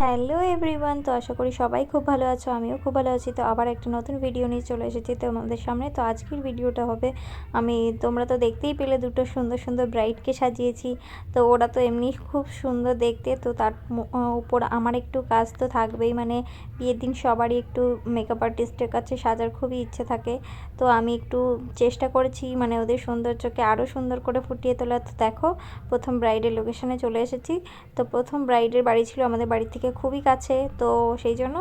Hello everyone, তো আশা করি সবাই খুব ভালো আছো। আমিও খুব ভালো আছি। তো আবার একটা নতুন ভিডিও নিয়ে চলে এসেছি তোমাদের সামনে। তো আজকের ভিডিওটা হবে, তোমরা তো দেখতেই পেলে দুটো সুন্দর সুন্দর ব্রাইডকে সাজিয়েছি। তো ওরা তো এমনি খুব সুন্দর দেখতে, তো তার উপর আমার একটু কাজ তো থাকবেই। মানে বিয়ের দিন সবারই একটু মেকআপ আর্টিস্টের কাছে সাজার খুবই ইচ্ছে থাকে। তো আমি একটু চেষ্টা করেছি মানে ওদের সৌন্দর্যকে আরও সুন্দর করে ফুটিয়ে তোলা। তো দেখো, প্রথম ব্রাইডের লোকেশনে চলে এসেছি। তো প্রথম ব্রাইডের বাড়ি ছিল আমাদের বাড়ি থেকে খুবই কাছে, তো সেই জন্য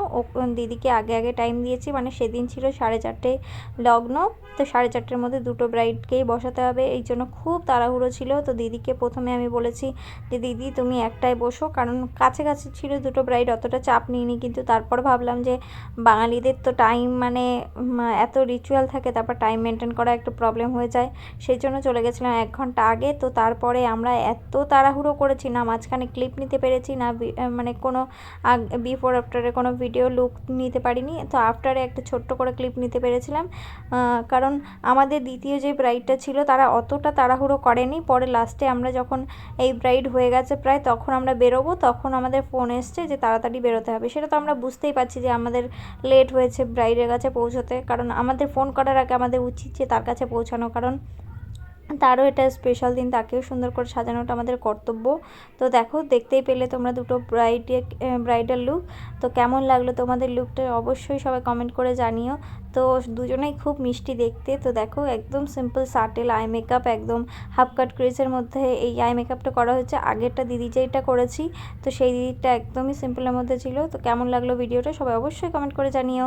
দিদিকে আগে টাইম দিয়েছি। মানে সেদিন ছিল 4:30 লগ্ন, তো 4:30-র মধ্যে দুটো ব্রাইডকেই বসাতে হবে, এই জন্য খুব তাড়াহুড়ো ছিল। তো দিদিকে প্রথমে আমি বলেছি যে দিদি তুমি একটায় বসো, কারণ কাছে কাছে ছিল দুটো ব্রাইড, অতটা চাপ নিইনি। কিন্তু তারপর ভাবলাম যে বাঙালিদের তো টাইম মানে এত রিচুয়াল থাকে, তারপর টাইম মেনটেন করা একটু প্রবলেম হয়ে যায়, সেই জন্য চলে গেছিলাম 1 ঘন্টা আগে। তো তারপরে আমরা এত তাড়াহুড়ো করেছি না, মাঝখানে ক্লিপ নিতে পেরেছি না, মানে কোনো বিফোর আফটারে কোনো ভিডিও লুক নিতে পারিনি। তো আফটারে একটা ছোট্ট করে ক্লিপ নিতে পেরেছিলাম, কারণ আমাদের দ্বিতীয় যে ব্রাইডটা ছিল তারা অতটা তাড়াহুড়ো করেনি। পরে লাস্টে আমরা যখন এই ব্রাইড হয়ে গেছে প্রায়, তখন আমরা বেরোবো, তখন আমাদের ফোন এসছে যে তাড়াতাড়ি বেরোতে হবে। সেটা তো আমরা বুঝতেই পারছি যে আমাদের লেট হয়েছে ব্রাইডের কাছে পৌঁছতে, কারণ আমাদের ফোন করার আগে আমাদের উচিত যে তার কাছে পৌঁছানো, কারণ তারও এটা স্পেশাল দিন, তাকেও সুন্দর করে সাজানোটা আমাদের কর্তব্য। তো দেখো, দেখতেই পেলে তোমরা দুটো ব্রাইডাল লুক। তো কেমন লাগলো তোমাদের লুকটা অবশ্যই সবাই কমেন্ট করে জানিও। তো দুজনেই খুব মিষ্টি দেখতে। তো দেখো, একদম সিম্পল সাটেল আই মেকআপ, একদম হাফ কাট ক্রিজের মধ্যে এই আই মেকআপটা করা হয়েছে। আগেরটা দিদি যেটা করেছি, তো সেই দিদিটা একদমই সিম্পলের মধ্যে ছিল। তো কেমন লাগলো ভিডিওটা সবাই অবশ্যই কমেন্ট করে জানিও।